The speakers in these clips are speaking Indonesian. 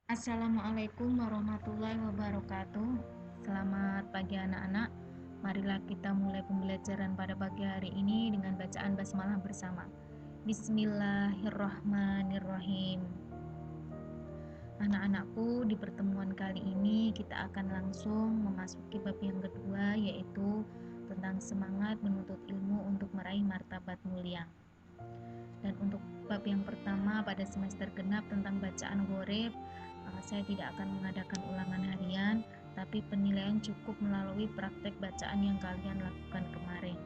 Assalamualaikum warahmatullahi wabarakatuh. Selamat pagi anak-anak. Marilah kita mulai pembelajaran pada pagi hari ini dengan bacaan basmalah bersama. Bismillahirrahmanirrahim. Anak-anakku, di pertemuan kali ini kita akan langsung memasuki bab yang kedua, yaitu tentang semangat menuntut ilmu untuk meraih martabat mulia. Dan untuk bab yang pertama pada semester genap tentang bacaan gharib, saya tidak akan mengadakan ulangan harian, tapi penilaian cukup melalui praktek bacaan yang kalian lakukan kemarin.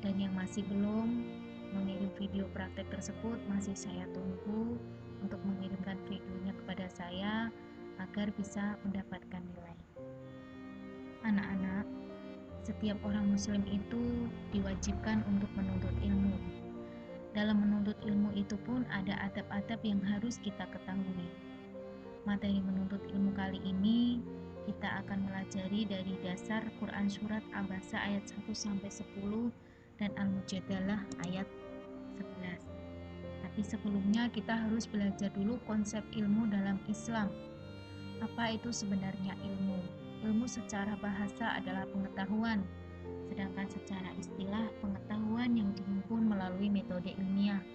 Dan yang masih belum mengirim video praktek tersebut, masih saya tunggu untuk mengirimkan videonya kepada saya agar bisa mendapatkan nilai. Anak-anak, setiap orang muslim itu diwajibkan untuk menuntut ilmu. Dalam menuntut ilmu itu pun ada adab-adab yang harus kita ketahui. Materi menuntut ilmu kali ini kita akan melajari dari dasar Quran Surat Abasa ayat 1-10 dan Al-Mujadalah ayat 11. Tapi sebelumnya kita harus belajar dulu konsep ilmu dalam Islam. Apa itu sebenarnya ilmu? Ilmu secara bahasa adalah pengetahuan, sedangkan secara istilah pengetahuan yang dihimpun melalui metode ilmiah.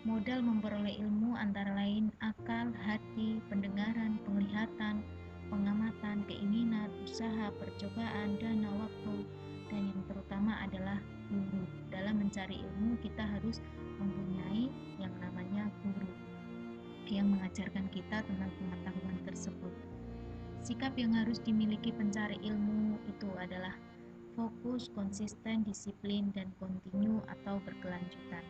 Modal memperoleh ilmu antara lain akal, hati, pendengaran, penglihatan, pengamatan, keinginan, usaha, percobaan, dana, waktu, dan yang terutama adalah guru. Dalam mencari ilmu kita harus mempunyai yang namanya guru yang mengajarkan kita tentang pengetahuan tersebut. Sikap yang harus dimiliki pencari ilmu itu adalah fokus, konsisten, disiplin, dan kontinu atau berkelanjutan.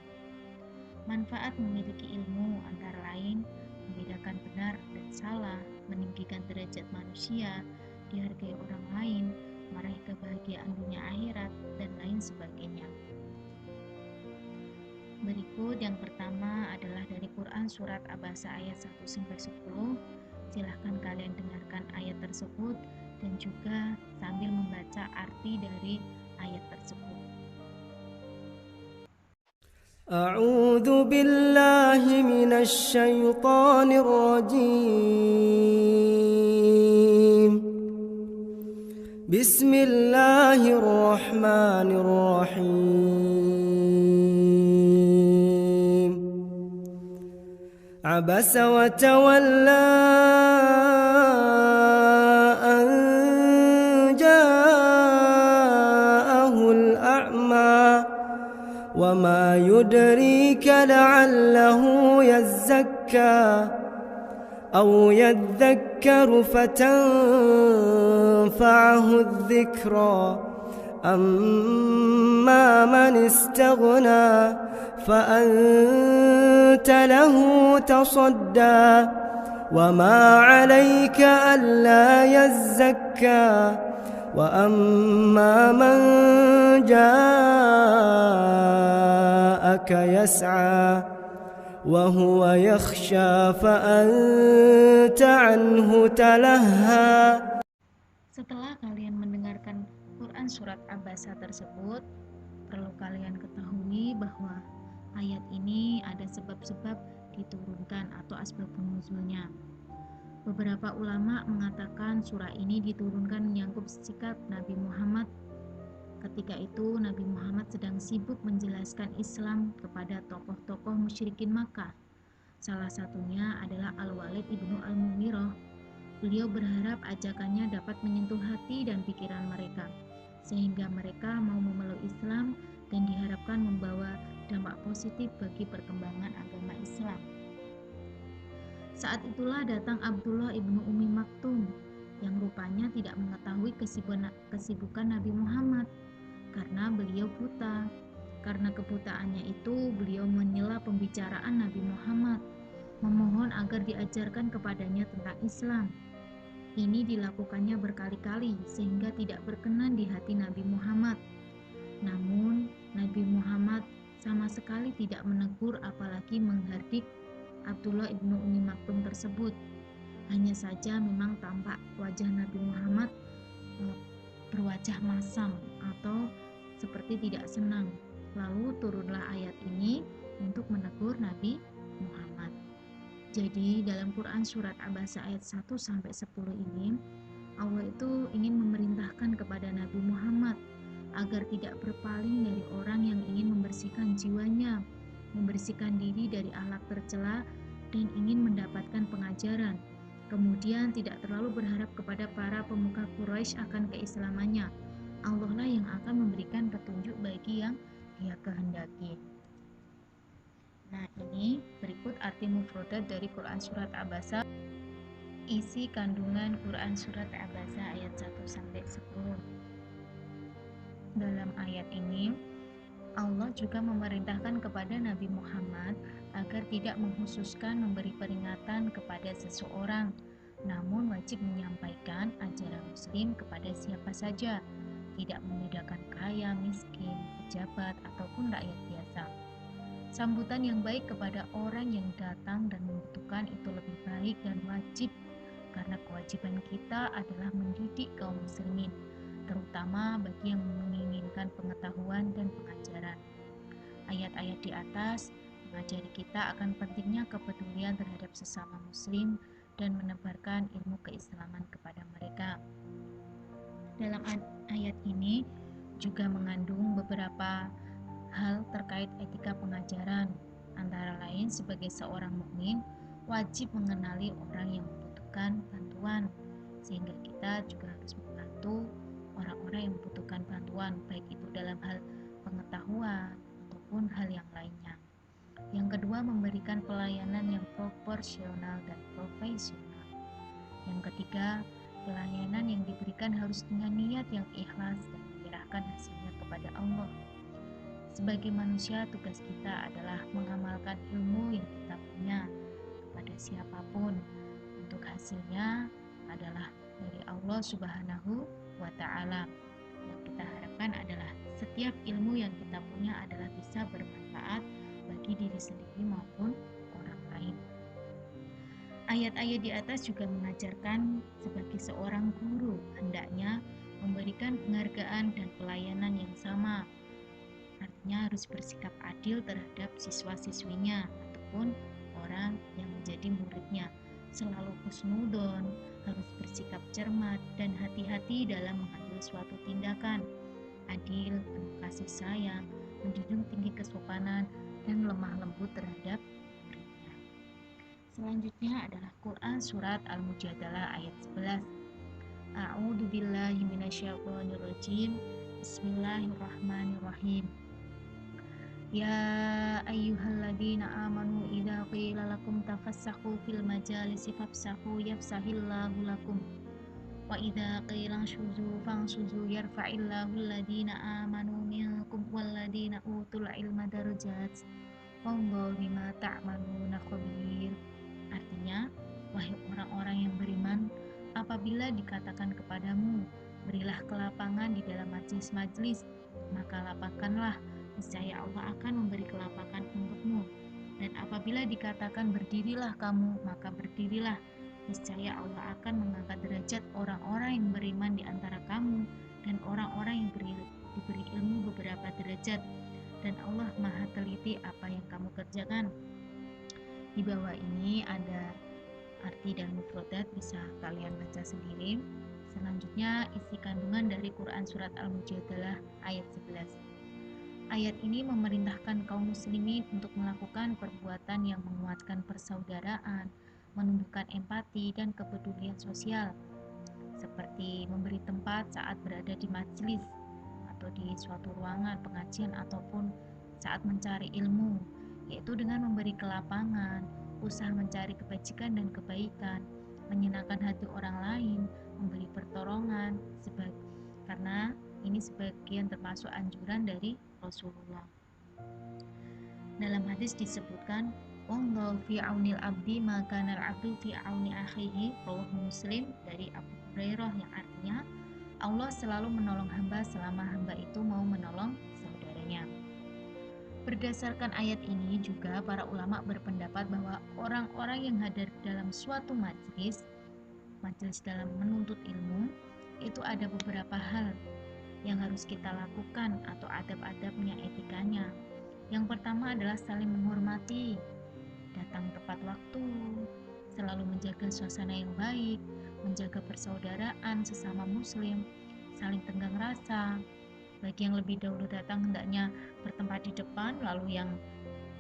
Manfaat memiliki ilmu antara lain membedakan benar dan salah, meninggikan derajat manusia, dihargai orang lain, meraih kebahagiaan dunia akhirat, dan lain sebagainya. Berikut yang pertama adalah dari Quran Surat Abasa ayat 1-10. Silahkan kalian dengarkan ayat tersebut dan juga sambil membaca arti dari ayat tersebut. أعوذ بالله من الشيطان الرجيم بسم الله الرحمن الرحيم عبس وتولى أن جاءه الأعمى وما يدريك لعله يزكى أو يذكر فتنفعه الذكرى أما من استغنى فأنت له تصدى وما عليك ألا يزكى وأما من جاءك يسعى وهو يخشى فأنت عنه تلهى. Setelah kalian mendengarkan Quran Surat Abasa tersebut, perlu kalian ketahui bahwa ayat ini ada sebab-sebab diturunkan atau asbabun nuzulnya. Beberapa ulama mengatakan surah ini diturunkan menyangkut sikap Nabi Muhammad. Ketika itu Nabi Muhammad sedang sibuk menjelaskan Islam kepada tokoh-tokoh musyrikin Makkah. Salah satunya adalah Al-Walid ibnu Al-Mughirah. Beliau berharap ajakannya dapat menyentuh hati dan pikiran mereka, sehingga mereka mau memeluk Islam dan diharapkan membawa dampak positif bagi perkembangan agama Islam. Saat itulah datang Abdullah ibnu Ummi Maktum yang rupanya tidak mengetahui kesibukan Nabi Muhammad karena beliau buta. Karena kebutaannya itu beliau menyela pembicaraan Nabi Muhammad, memohon agar diajarkan kepadanya tentang Islam. Ini dilakukannya berkali-kali sehingga tidak berkenan di hati Nabi Muhammad. Namun Nabi Muhammad sama sekali tidak menegur apalagi menghardik Abdullah ibnu Ummi Maktum tersebut. Hanya saja memang tampak wajah Nabi Muhammad berwajah masam atau seperti tidak senang. Lalu turunlah ayat ini untuk menegur Nabi Muhammad. Jadi dalam Quran surat Abasa ayat 1-10 ini, Allah itu ingin memerintahkan kepada Nabi Muhammad agar tidak berpaling dari orang yang ingin membersihkan jiwanya, membersihkan diri dari akhlak tercela dan ingin mendapatkan pengajaran. Kemudian tidak terlalu berharap kepada para pemuka Quraisy akan keislamannya. Allah lah yang akan memberikan petunjuk bagi yang Dia kehendaki. Nah, ini berikut arti mufradat dari Quran surat Abasa. Isi kandungan Quran surat Abasa ayat 1-10. Dalam ayat ini, Allah juga memerintahkan kepada Nabi Muhammad agar tidak menghususkan memberi peringatan kepada seseorang, namun wajib menyampaikan ajaran Muslim kepada siapa saja, tidak membedakan kaya, miskin, pejabat, ataupun rakyat biasa. Sambutan yang baik kepada orang yang datang dan membutuhkan itu lebih baik dan wajib, karena kewajiban kita adalah mendidik kaum muslimin, terutama bagi yang menginginkan pengetahuan dan pengajaran. Ayat-ayat di atas mengajari kita akan pentingnya kepedulian terhadap sesama muslim dan menebarkan ilmu keislaman kepada mereka. Dalam ayat ini juga mengandung beberapa hal terkait etika pengajaran, antara lain sebagai seorang mukmin wajib mengenali orang yang membutuhkan bantuan, sehingga kita juga harus membantu orang-orang yang membutuhkan bantuan, baik itu dalam hal pengetahuan ataupun hal yang lainnya. Yang kedua, memberikan pelayanan yang proporsional dan profesional. Yang ketiga, pelayanan yang diberikan harus dengan niat yang ikhlas dan menyerahkan hasilnya kepada Allah. Sebagai manusia, tugas kita adalah mengamalkan ilmu yang kita punya kepada siapapun. Untuk hasilnya adalah dari Allah Subhanahu wa Ta'ala. Yang kita harapkan adalah setiap ilmu yang kita punya adalah bisa bermanfaat bagi diri sendiri maupun orang lain. Ayat-ayat di atas juga mengajarkan sebagai seorang guru hendaknya memberikan penghargaan dan pelayanan yang sama. Artinya harus bersikap adil terhadap siswa-siswinya ataupun orang yang menjadi muridnya. Selalu husnudon, harus bersikap cermat dan hati-hati dalam mengambil suatu tindakan. Adil, penuh kasih sayang, menjunjung tinggi kesopanan dan lemah lembut terhadap muridnya. Selanjutnya adalah Quran surat Al-Mujadalah ayat 11. A'udzu billahi minasyaitonir rajim. Bismillahirrahmanirrahim. Ya ayyuhalladzina amanu idza qila lakum tafassahu fil majalisi fafsahu yafsahillahu lakum wa idza qila shuzu fanshuzu yarfa'illahu alladzina amanu minkum walladzina utul ilma darajat wallahu bima ta'maluna khabir. Artinya, wahai orang-orang yang beriman, apabila dikatakan kepadamu, berilah kelapangan di dalam majlis-majlis, maka lapangkanlah, niscaya Allah akan memberi kelapangan untukmu. Dan apabila dikatakan berdirilah kamu, maka berdirilah, niscaya Allah akan mengangkat derajat orang-orang yang beriman di antara kamu dan orang-orang yang diberi ilmu beberapa derajat, dan Allah maha teliti apa yang kamu kerjakan. Di bawah ini ada arti dan mufradat, bisa kalian baca sendiri. Selanjutnya isi kandungan dari Quran surat Al-Mujadalah ayat 11. Ayat ini memerintahkan kaum muslimin untuk melakukan perbuatan yang menguatkan persaudaraan, menumbuhkan empati dan kepedulian sosial, seperti memberi tempat saat berada di majelis atau di suatu ruangan pengajian ataupun saat mencari ilmu, yaitu dengan memberi kelapangan, usaha mencari kebajikan dan kebaikan, menyenangkan hati orang lain, memberi pertolongan, karena ini sebagian termasuk anjuran dari Rasulullah. Dalam hadis disebutkan, wallahu fi aunil abdi ma kana al-abdu fi auni akhihi, rawahu Muslim, dari Abu Hurairah, yang artinya Allah selalu menolong hamba selama hamba itu mau menolong saudaranya. Berdasarkan ayat ini juga para ulama berpendapat bahwa orang-orang yang hadir dalam suatu majelis dalam menuntut ilmu, itu ada beberapa hal yang harus kita lakukan atau adab-adabnya, etikanya. Yang pertama adalah saling menghormati. datang tepat waktu, selalu menjaga suasana yang baik, menjaga persaudaraan sesama muslim, saling tenggang rasa. Bagi yang lebih dahulu datang hendaknya bertempat di depan, lalu yang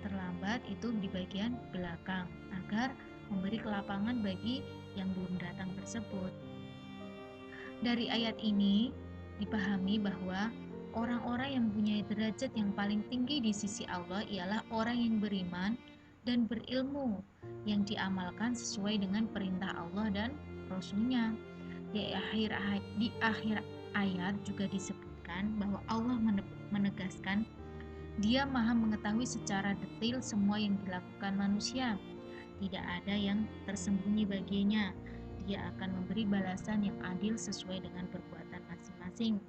terlambat itu di bagian belakang agar memberi kelapangan bagi yang belum datang tersebut. Dari ayat ini dipahami bahwa orang-orang yang mempunyai derajat yang paling tinggi di sisi Allah ialah orang yang beriman dan berilmu yang diamalkan sesuai dengan perintah Allah dan Rasul-Nya. Di akhir ayat juga disebutkan bahwa Allah menegaskan Dia Maha mengetahui secara detail semua yang dilakukan manusia. Tidak ada yang tersembunyi baginya. Dia akan memberi balasan yang adil sesuai dengan perbuatan masing-masing.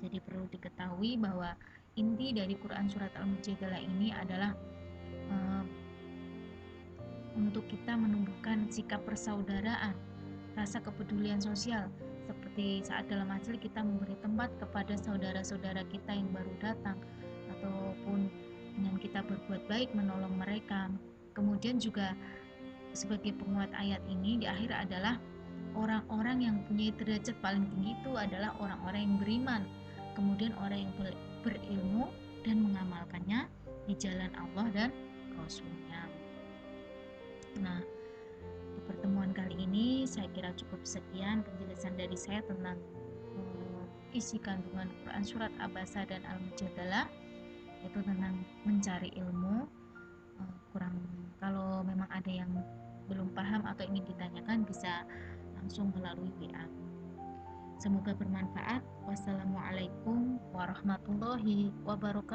Jadi perlu diketahui bahwa inti dari Quran Surat Al-Mujadalah ini adalah untuk kita menumbuhkan sikap persaudaraan, rasa kepedulian sosial, seperti saat dalam majlis kita memberi tempat kepada saudara-saudara kita yang baru datang, ataupun dengan kita berbuat baik menolong mereka. Kemudian juga sebagai penguat ayat ini di akhir adalah orang-orang yang punya derajat paling tinggi itu adalah orang-orang yang beriman, kemudian orang yang berilmu dan mengamalkannya di jalan Allah dan Rasul-Nya. Nah, di pertemuan kali ini saya kira cukup sekian penjelasan dari saya tentang isi kandungan Quran Surat Abasa dan Al-Mujadalah, yaitu tentang mencari ilmu. Kalau memang ada yang belum paham atau ingin ditanyakan bisa langsung melalui WA. Semoga bermanfaat. Wassalamualaikum warahmatullahi wabarakatuh.